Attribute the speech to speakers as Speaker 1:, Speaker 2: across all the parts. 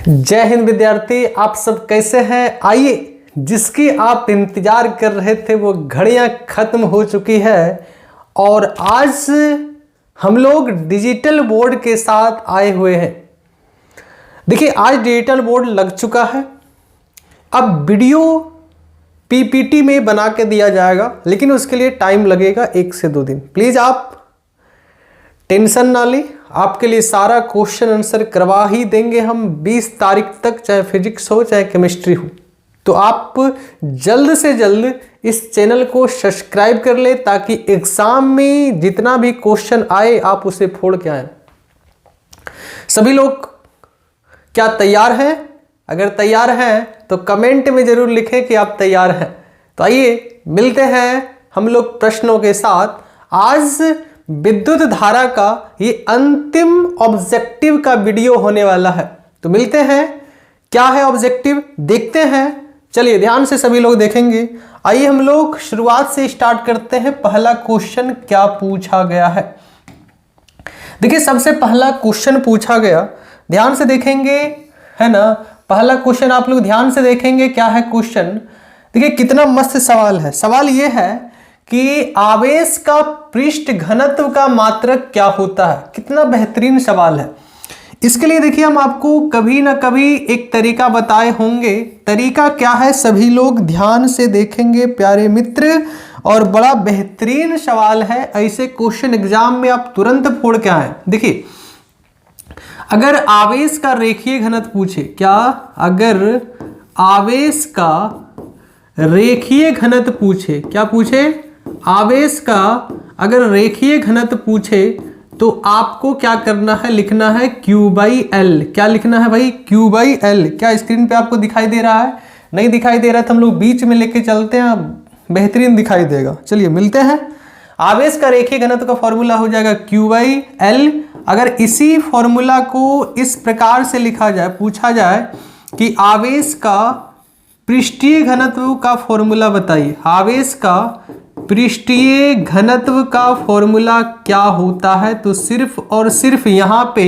Speaker 1: जय हिंद विद्यार्थी, आप सब कैसे हैं। आइए, जिसकी आप इंतजार कर रहे थे वो घड़ियां खत्म हो चुकी है और आज हम लोग डिजिटल बोर्ड के साथ आए हुए हैं। देखिए, आज डिजिटल बोर्ड लग चुका है। अब वीडियो पीपीटी में बना के दिया जाएगा, लेकिन उसके लिए टाइम लगेगा 1 से 2 दिन। प्लीज आप टेंशन ना लें, आपके लिए सारा क्वेश्चन आंसर करवा ही देंगे हम 20 तारीख तक, चाहे फिजिक्स हो चाहे केमिस्ट्री हो। तो आप जल्द से जल्द इस चैनल को सब्सक्राइब कर ले ताकि एग्जाम में जितना भी क्वेश्चन आए आप उसे फोड़ के आए। सभी लोग क्या तैयार हैं? अगर तैयार हैं तो कमेंट में जरूर लिखें कि आप तैयार हैं। तो आइए मिलते हैं हम लोग प्रश्नों के साथ। आज विद्युत धारा का ये अंतिम ऑब्जेक्टिव का वीडियो होने वाला है। तो मिलते हैं, क्या है ऑब्जेक्टिव देखते हैं। चलिए ध्यान से सभी लोग देखेंगे। आइए हम लोग शुरुआत से स्टार्ट करते हैं। पहला क्वेश्चन क्या पूछा गया है। देखिए, सबसे पहला क्वेश्चन पूछा गया, ध्यान से देखेंगे, है ना। पहला क्वेश्चन आप लोग ध्यान से देखेंगे, क्या है क्वेश्चन। देखिए कितना मस्त सवाल है। सवाल यह है कि आवेश का पृष्ठ घनत्व का मात्रक क्या होता है। कितना बेहतरीन सवाल है। इसके लिए देखिए, हम आपको कभी ना कभी एक तरीका बताए होंगे। तरीका क्या है, सभी लोग ध्यान से देखेंगे प्यारे मित्र। और बड़ा बेहतरीन सवाल है। ऐसे क्वेश्चन एग्जाम में आप तुरंत फोड़ के आए। देखिए, अगर आवेश का रेखीय घनत्व पूछे, क्या अगर आवेश का रेखीय घनत्व पूछे, क्या पूछे, आवेश का अगर रेखीय घनत्व पूछे तो आपको क्या करना है, लिखना है Q/L। क्या लिखना है भाई, Q/L। क्या स्क्रीन पे आपको दिखाई दे रहा है? नहीं दिखाई दे रहा है तो हम लोग बीच में लेके चलते हैं, बेहतरीन दिखाई देगा। चलिए मिलते हैं। आवेश का रेखीय घनत्व का फॉर्मूला हो जाएगा Q/L। अगर इसी फॉर्मूला को इस प्रकार से लिखा जाए, पूछा जाए कि आवेश का पृष्ठीय घनत्व का फॉर्मूला बताइए, आवेश का पृष्ठीय घनत्व का फॉर्मूला क्या होता है, तो सिर्फ और सिर्फ यहां पे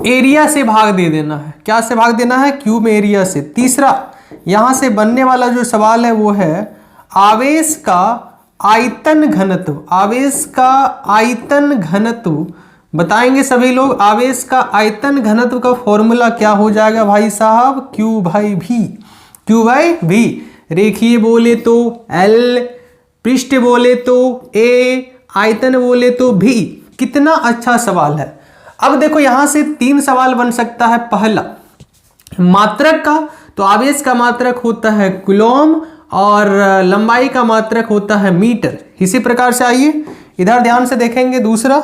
Speaker 1: एरिया से भाग दे देना है। क्या से भाग देना है, क्यूब एरिया से। तीसरा यहां से बनने वाला जो सवाल है वो है आवेश का आयतन घनत्व। आवेश का आयतन घनत्व बताएंगे सभी लोग। आवेश का आयतन घनत्व का फॉर्मूला क्या हो जाएगा भाई साहब, Q/V। Q/V। रेखीय बोले तो L, पृष्ठ बोले तो A, आयतन बोले तो V। कितना अच्छा सवाल है। अब देखो, यहां से 3 सवाल बन सकता है। पहला मात्रक का, तो आवेश का मात्रक होता है कूलॉम और लंबाई का मात्रक होता है मीटर। इसी प्रकार से आइए इधर ध्यान से देखेंगे। दूसरा,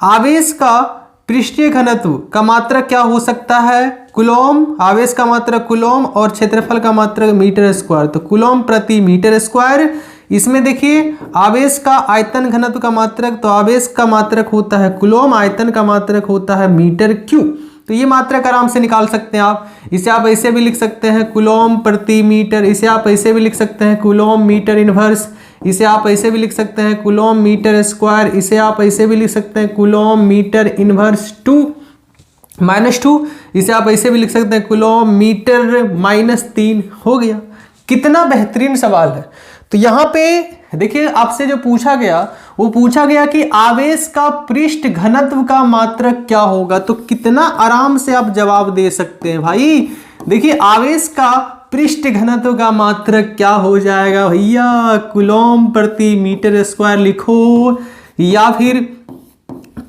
Speaker 1: आवेश का पृष्ठीय घनत्व का मात्रक क्या हो सकता है, कूलॉम। आवेश का मात्रक कूलॉम और क्षेत्रफल का मात्रक मीटर स्क्वायर, तो कूलॉम प्रति मीटर स्क्वायर। इसमें देखिए आवेश का आयतन घनत्व का मात्रक, तो आवेश का मात्रक होता है कूलॉम, आयतन का मात्रक होता है मीटर क्यूब। तो ये मात्रक आराम से निकाल सकते हैं आप। इसे आप ऐसे भी लिख सकते हैं कूलॉम प्रति मीटर, इसे आप ऐसे भी लिख सकते हैं कूलॉम मीटर इनवर्स, इसे आप ऐसे भी लिख सकते हैं कूलॉम मीटर स्क्वायर, इसे आप ऐसे भी लिख सकते हैं कूलॉम मीटर इनवर्स 2-2, इसे आप ऐसे भी लिख सकते हैं कूलॉम मीटर -3। हो गया। कितना बेहतरीन सवाल है। तो यहाँ पे देखिए, आपसे जो पूछा गया वो पूछा गया कि आवेश का पृष्ठ घनत्व का मात्रक क्या होगा। तो कितना आराम से आप जवाब दे सकते हैं भाई। देखिए, आवेश का पृष्ठ घनत्व का मात्रक क्या हो जाएगा भैया, कूलॉम प्रति मीटर स्क्वायर लिखो, या फिर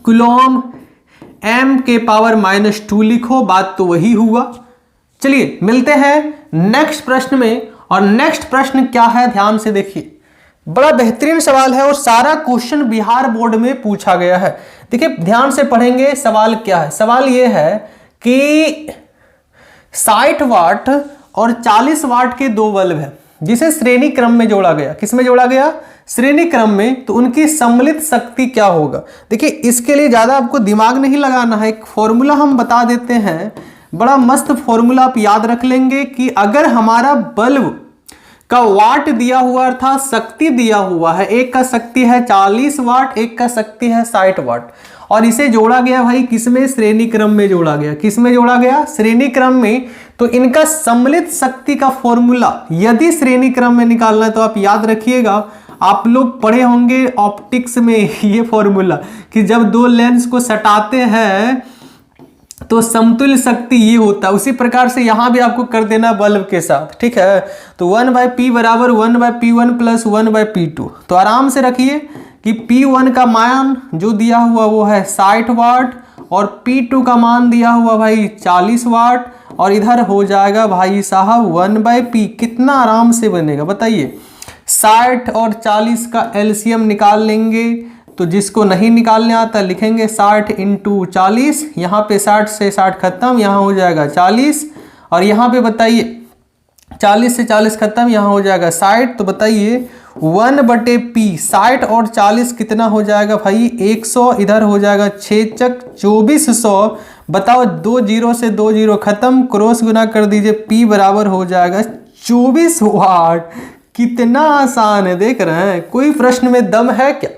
Speaker 1: कूलॉम m⁻² लिखो। बात तो वही हुआ। चलिए मिलते हैं नेक्स्ट प्रश्न में। और नेक्स्ट प्रश्न क्या है, ध्यान से देखिए, बड़ा बेहतरीन सवाल है और सारा क्वेश्चन बिहार बोर्ड में पूछा गया है। देखिए ध्यान से पढ़ेंगे। सवाल क्या है, सवाल यह है कि 60 वाट और 40 वाट के 2 बल्ब है, जिसे श्रेणी क्रम में जोड़ा गया। किसमें जोड़ा गया, श्रेणी क्रम में। तो उनकी सम्मिलित शक्ति क्या होगा। देखिए, इसके लिए ज्यादा आपको दिमाग नहीं लगाना है, एक फॉर्मूला हम बता देते हैं। बड़ा मस्त फॉर्मूला आप याद रख लेंगे कि अगर हमारा बल्ब का वाट दिया हुआ था, शक्ति दिया हुआ है, एक का शक्ति है 40 वाट, एक का शक्ति है 60 वाट, और इसे जोड़ा गया भाई किसमें, श्रेणी क्रम में जोड़ा गया। किस में जोड़ा गया, श्रेणी क्रम में। तो इनका सम्मिलित शक्ति का फॉर्मूला यदि श्रेणी क्रम में निकालना है तो आप याद रखिएगा, आप लोग पढ़े होंगे ऑप्टिक्स में ये फॉर्मूला कि जब दो लेंस को सटाते हैं तो समतुल्य शक्ति ये होता है। उसी प्रकार से यहां भी आपको कर देना बल्ब के साथ, ठीक है। तो 1/P बराबर 1/P1 प्लस 1/P2। तो आराम से रखिए कि P1 का मान जो दिया हुआ वो है 60 वाट और P2 का मान दिया हुआ भाई 40 वाट और इधर हो जाएगा भाई साहब 1/P। कितना आराम से बनेगा बताइए। 60 और 40 का एलसीएम निकाल लेंगे, तो जिसको नहीं निकालने आता लिखेंगे 60 × 40। यहाँ पे 60 से 60 खत्म, यहाँ हो जाएगा 40 और यहाँ पे बताइए 40 से 40 खत्म, यहाँ हो जाएगा 60। तो बताइए 1/P 60 और 40 कितना हो जाएगा भाई 100, इधर हो जाएगा 6 चक 2400। बताओ 2 0 से 2 0 खत्म, क्रॉस गुना कर दीजिए, P बराबर हो जाएगा 24 वाट। कितना आसान है, देख रहे हैं। कोई प्रश्न में दम है क्या,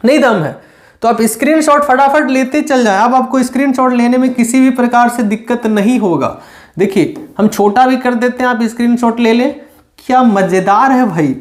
Speaker 1: नहीं दम है तो आप स्क्रीनशॉट फटाफट लेते चल जाए। अब आपको स्क्रीनशॉट लेने में किसी भी प्रकार से दिक्कत नहीं होगा। देखिए हम छोटा भी कर देते हैं, आप स्क्रीनशॉट ले लें। क्या मजेदार है भाई,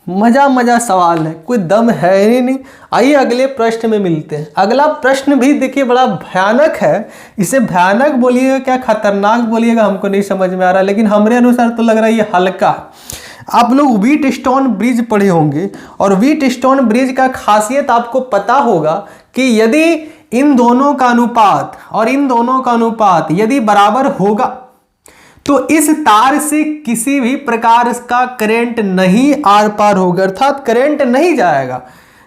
Speaker 1: मजा सवाल है, कोई दम है ही नहीं। आइए अगले प्रश्न में मिलते हैं। अगला प्रश्न भी देखिए बड़ा भयानक है। इसे भयानक बोलिएगा क्या खतरनाक बोलिएगा हमको नहीं समझ में आ रहा, लेकिन हमारे अनुसार तो लग रहा है ये हल्का है। आप लोग व्हीटस्टोन ब्रिज पढ़े होंगे और व्हीटस्टोन ब्रिज का खासियत आपको पता होगा कि यदि इन दोनों का अनुपात और इन दोनों का अनुपात यदि बराबर होगा तो इस तार से किसी भी प्रकार का करंट नहीं आर पार होगा, अर्थात करंट नहीं जाएगा।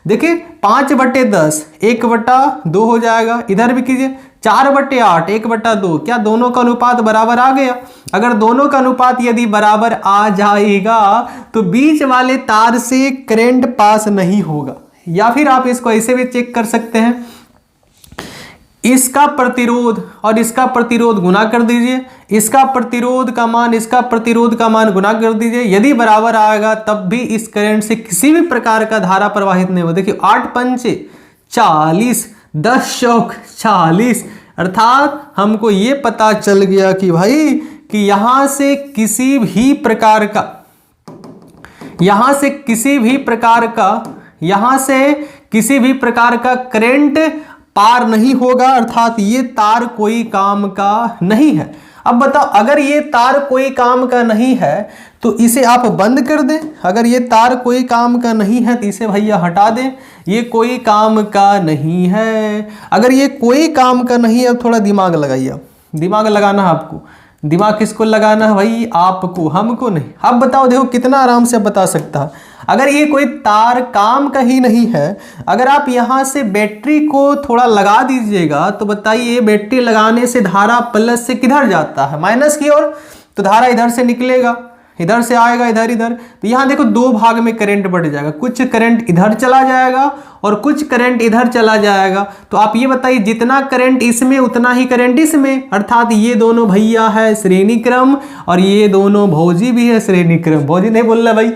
Speaker 1: देखिए 5/10 1/2 हो जाएगा, इधर भी कीजिए 4/8 1/2। क्या दोनों का अनुपात बराबर आ गया? अगर दोनों का अनुपात यदि बराबर आ जाएगा तो बीच वाले तार से करंट पास नहीं होगा। या फिर आप इसको ऐसे भी चेक कर सकते हैं, इसका प्रतिरोध और इसका प्रतिरोध गुना कर दीजिए, इसका प्रतिरोध का मान इसका प्रतिरोध का मान गुना कर दीजिए। यदि बराबर आएगा तब भी इस करंट से किसी भी प्रकार का धारा प्रवाहित नहीं होगा। देखिए 8 पंचे 40 10 चौक 40, अर्थात हमको ये पता चल गया कि भाई कि यहां से किसी भी प्रकार का करंट पार नहीं होगा, अर्थात ये तार कोई काम का नहीं है। अब बताओ अगर ये तार कोई काम का नहीं है तो इसे आप बंद कर दें। अगर ये तार कोई काम का नहीं है तो इसे भैया हटा दें, ये कोई काम का नहीं है। अगर ये कोई काम का नहीं है, अब थोड़ा दिमाग लगाइए। दिमाग लगाना है आपको। दिमाग किसको लगाना है भाई? आपको, हमको नहीं। अब बताओ, देखो कितना आराम से बता सकता है। अगर ये कोई तार काम का ही नहीं है, अगर आप यहां से बैटरी को थोड़ा लगा दीजिएगा तो बताइए बैटरी लगाने से धारा प्लस से किधर जाता है? माइनस की ओर। तो धारा इधर से निकलेगा, इधर से आएगा इधर। तो यहां देखो दो भाग में करंट बढ़ जाएगा, कुछ करंट इधर चला जाएगा और कुछ करंट इधर चला जाएगा। तो आप ये बताइए जितना करंट इसमें उतना ही करंट इसमें, अर्थात ये दोनों भैया है श्रेणी क्रम और ये दोनों भौजी भी है श्रेणी क्रम। भौजी नहीं बोल रहा भाई,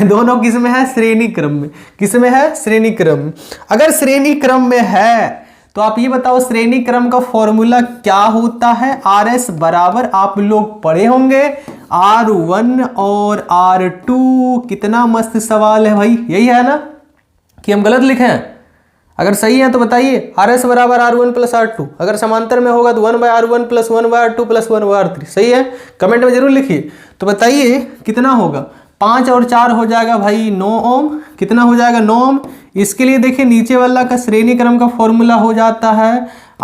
Speaker 1: दोनों किस में है? श्रेणी क्रम में। किस में है? श्रेणी क्रम। अगर श्रेणी क्रम में है तो आप ये बताओ श्रेणी क्रम का फॉर्मूला क्या होता है? RS बराबर आप लोग पढ़े होंगे R1 और R2। कितना मस्त सवाल है भाई, यही है ना कि हम गलत लिखे हैं? अगर सही है तो बताइए RS बराबर R1 प्लस R2। अगर समांतर में होगा तो 1/R1 plus 1/R2 plus 1/R3। सही है? कमेंट में जरूर लिखिए। तो बताइए कितना होगा? 5 और 4 हो जाएगा भाई 9 ओम। कितना हो जाएगा? 9 ओम। इसके लिए देखिए नीचे वाला का श्रेणी क्रम का फॉर्मूला हो जाता है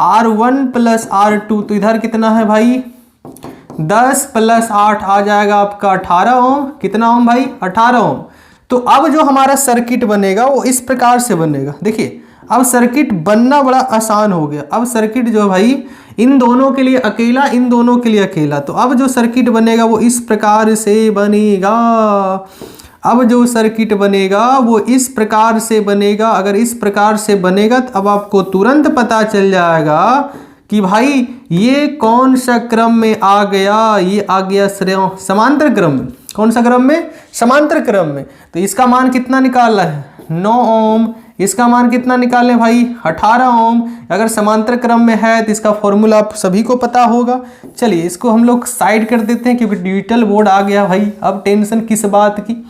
Speaker 1: R1 प्लस R2। तो इधर कितना है भाई? 10 प्लस 8 आ जाएगा आपका 18 ओम। कितना ओम भाई? 18 ओम। तो अब जो हमारा सर्किट बनेगा वो इस प्रकार से बनेगा। देखिए अब सर्किट बनना बड़ा आसान हो गया। अब सर्किट जो भाई इन दोनों के लिए अकेला, इन दोनों के लिए अकेला। तो अब जो सर्किट बनेगा वो इस प्रकार से बनेगा। अब जो सर्किट बनेगा वो इस प्रकार से बनेगा। अगर इस प्रकार से बनेगा तो अब आपको तुरंत पता चल जाएगा कि भाई ये कौन सा क्रम में आ गया। ये आ गया समांतर क्रम में। कौन सा क्रम में? समांतर क्रम में। तो इसका मान कितना निकालना है? 9 ओम इसका मान कितना निकालें भाई 18 ओम। अगर समांतर क्रम में है तो इसका फॉर्मूला आप सभी को पता होगा। चलिए इसको हम लोग साइड कर देते हैं क्योंकि डिजिटल बोर्ड आ गया भाई, अब टेंशन किस बात की।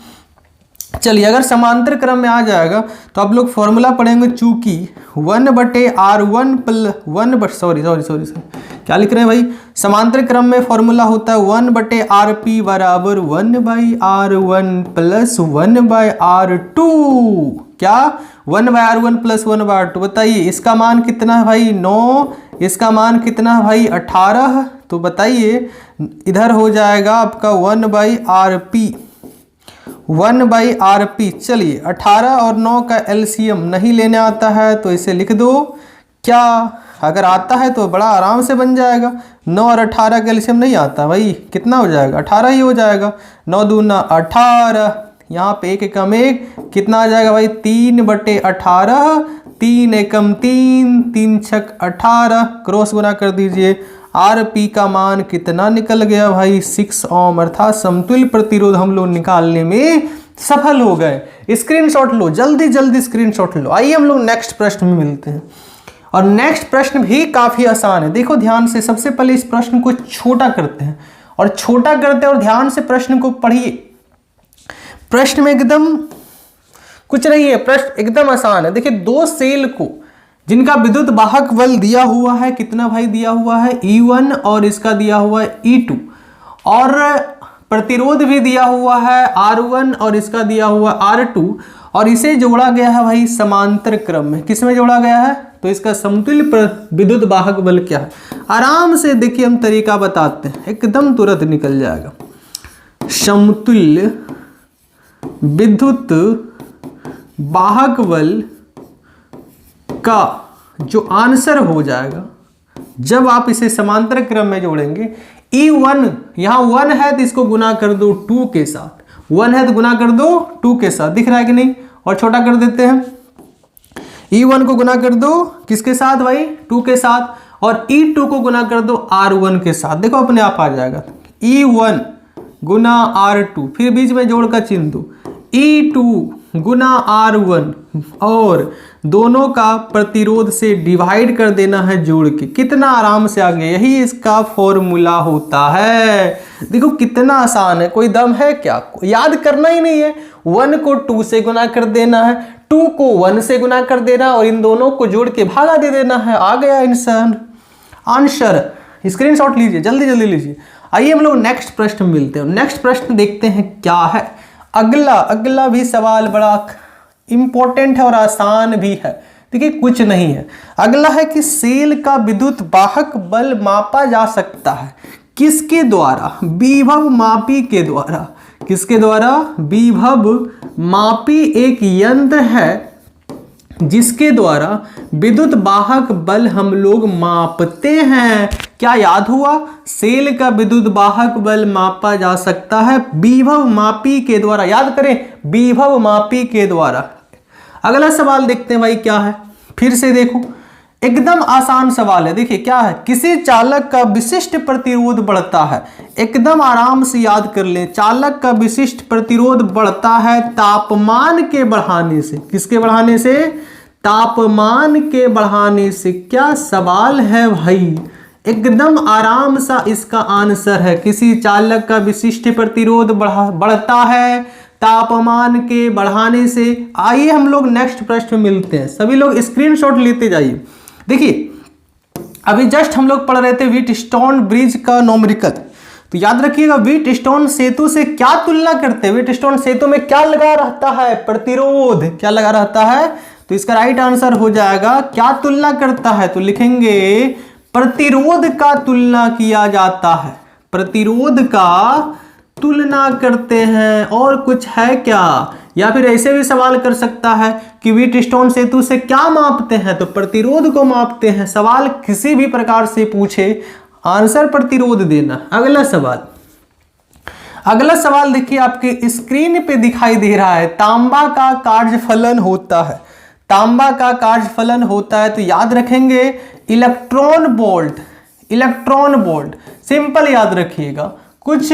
Speaker 1: चलिए अगर समांतर क्रम में आ जाएगा तो आप लोग फॉर्मूला पढ़ेंगे, चूंकि 1/R1 प्लस 1 सॉरी क्या लिख रहे हैं भाई, समांतर क्रम में फॉर्मूला होता है 1/RP बराबर 1/R1 प्लस 1/R2। क्या 1/R1 प्लस 1/R2, बताइए इसका मान कितना है भाई 9, इसका मान कितना है भाई 18। तो बताइए इधर हो जाएगा आपका 1/RP 1/RP। चलिए 18 और 9 का एलसीएम नहीं लेने आता है तो इसे लिख दो। क्या अगर आता है तो बड़ा आराम से बन जाएगा। 9 और 18 का एलसीएम नहीं आता भाई, कितना हो जाएगा 18 ही हो जाएगा। 9 दूना 18, यहाँ पे 1 एकम 1 कितना आ जाएगा भाई 3/18, 3 एकम 3, 3 छक 18, क्रॉस गुना कर दीजिए। आरपी का मान कितना निकल गया भाई 6 ओम, अर्थात समतुल्य प्रतिरोध हम लोग निकालने में सफल हो गए। स्क्रीनशॉट लो, जल्दी जल्दी स्क्रीनशॉट लो। आइए हम लोग नेक्स्ट प्रश्न में मिलते हैं, और नेक्स्ट प्रश्न भी काफी आसान है। देखो ध्यान से, सबसे पहले इस प्रश्न को छोटा करते हैं और छोटा करते हैं और ध्यान से प्रश्न को पढ़िए। प्रश्न में एकदम कुछ नहीं है, प्रश्न एकदम आसान है। देखिए दो सेल को जिनका विद्युत वाहक बल दिया हुआ है, कितना भाई दिया हुआ है E1 और इसका दिया हुआ है E2, और प्रतिरोध भी दिया हुआ है R1 और इसका दिया हुआ R2, और इसे जोड़ा गया है भाई समांतर क्रम में। किसमें जोड़ा गया है, तो इसका समतुल्य विद्युत वाहक बल क्या है। आराम से देखिए हम तरीका बताते हैं, एकदम तुरंत निकल जाएगा। समतुल्य विद्युत वाहक बल का जो आंसर हो जाएगा जब आप इसे समांतर क्रम में जोड़ेंगे, E1 यहां 1 है तो इसको गुना कर दो 2 के साथ, 1 है तो गुना कर दो 2 के साथ, दिख रहा है कि नहीं, और छोटा कर देते हैं। E1 को गुना कर दो किसके साथ भाई 2 के साथ, और E2 को गुना कर दो R1 के साथ, देखो अपने आप आ जाएगा E1 गुना R2, फिर बीच में जोड़ का चिन्ह दो E2 गुना R1, और दोनों का प्रतिरोध से डिवाइड कर देना है जोड़ के। कितना आराम से आ गया, यही इसका फॉर्मूला होता है। देखो कितना आसान है, कोई दम है क्या, याद करना ही नहीं है। 1 को 2 से गुना कर देना है, 2 को 1 से गुना कर देना, और इन दोनों को जोड़ के भागा दे देना है, आ गया इंसान आंसर। स्क्रीनशॉट लीजिए, जल्दी जल्दी लीजिए। आइए हम लोग नेक्स्ट प्रश्न मिलते हैं। नेक्स्ट प्रश्न देखते हैं क्या है। अगला भी सवाल बड़ा इंपॉर्टेंट है और आसान भी है। देखिए कुछ नहीं है, अगला है कि सेल का विद्युत वाहक बल मापा जा सकता है किसके द्वारा, विभव मापी के द्वारा। किसके द्वारा, विभव मापी एक यंत्र है जिसके द्वारा विद्युत वाहक बल हम लोग मापते हैं। क्या याद हुआ, सेल का विद्युत वाहक बल मापा जा सकता है विभव मापी के द्वारा। याद करें, विभव मापी के द्वारा। अगला सवाल देखते हैं भाई क्या है, फिर से देखो एकदम आसान सवाल है। देखिए क्या है, किसी चालक का विशिष्ट प्रतिरोध बढ़ता है। एकदम आराम से याद कर ले, चालक का विशिष्ट प्रतिरोध बढ़ता है तापमान के बढ़ाने से। किसके बढ़ाने से, तापमान के बढ़ाने से। क्या सवाल है भाई, एकदम आराम सा इसका आंसर है, किसी चालक का विशिष्ट प्रतिरोध बढ़ता है तापमान के बढ़ाने से। आइए हम लोग नेक्स्ट प्रश्न में मिलते हैं, सभी लोग स्क्रीनशॉट लेते जाइए। देखिए अभी जस्ट हम लोग पढ़ रहे थे व्हीटस्टोन ब्रिज का न्यूमेरिकल, तो याद रखिएगा व्हीटस्टोन सेतु से क्या तुलना करते हैं। व्हीटस्टोन सेतु में क्या लगा रहता है, प्रतिरोध। क्या लगा रहता है, तो इसका राइट आंसर हो जाएगा क्या तुलना करता है, तो लिखेंगे प्रतिरोध का तुलना किया जाता है। प्रतिरोध का तुलना करते हैं, और कुछ है क्या। या फिर ऐसे भी सवाल कर सकता है कि व्हीटस्टोन सेतु से क्या मापते हैं, तो प्रतिरोध को मापते हैं। सवाल किसी भी प्रकार से पूछे, आंसर प्रतिरोध देना। अगला सवाल देखिए आपके स्क्रीन पे दिखाई दे रहा है, तांबा का कार्यफलन होता है। तांबा का कार्यफलन होता है तो याद रखेंगे electron volt. Electron volt simple याद रखिएगा, कुछ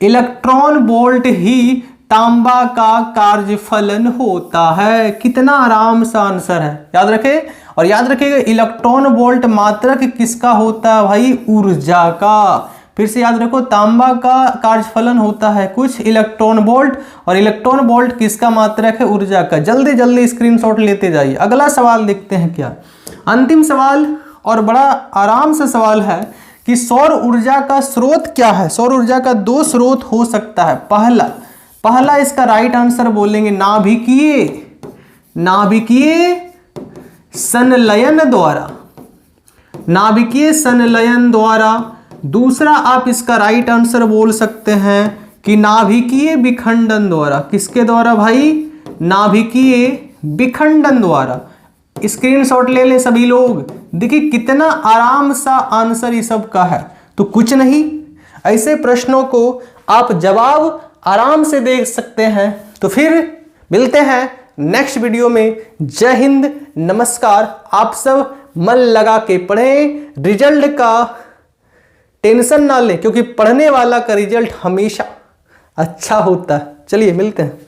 Speaker 1: इलेक्ट्रॉन वोल्ट ही तांबा का कार्यफलन होता है। कितना आराम सा आंसर है, याद रखें। और याद रखिएगा इलेक्ट्रॉन वोल्ट मात्रक किसका होता है भाई, ऊर्जा का। फिर से याद रखो, तांबा का कार्यफलन होता है कुछ इलेक्ट्रॉन वोल्ट, और इलेक्ट्रॉन वोल्ट किसका मात्रक है, ऊर्जा का। जल्दी जल्दी स्क्रीनशॉट लेते जाइए। अगला सवाल देखते हैं क्या, अंतिम सवाल और बड़ा आराम से सवाल है कि सौर ऊर्जा का स्रोत क्या है। सौर ऊर्जा का दो स्रोत हो सकता है। पहला इसका राइट आंसर बोलेंगे नाभिकीय संलयन द्वारा, नाभिकीय संलयन द्वारा। दूसरा आप इसका राइट आंसर बोल सकते हैं कि नाभिकीय विखंडन द्वारा। किसके द्वारा भाई, नाभिकीय विखंडन द्वारा। स्क्रीनशॉट ले ले सभी लोग। देखिए कितना आराम सा आंसर ये सब का है। तो कुछ नहीं, ऐसे प्रश्नों को आप जवाब आराम से देख सकते हैं। तो फिर मिलते हैं नेक्स्ट वीडियो में। जय हिंद, नमस्कार। आप सब मन लगा के पढ़ें, रिजल्ट का टेंशन ना लें, क्योंकि पढ़ने वाला का रिजल्ट हमेशा अच्छा होता है। चलिए मिलते हैं।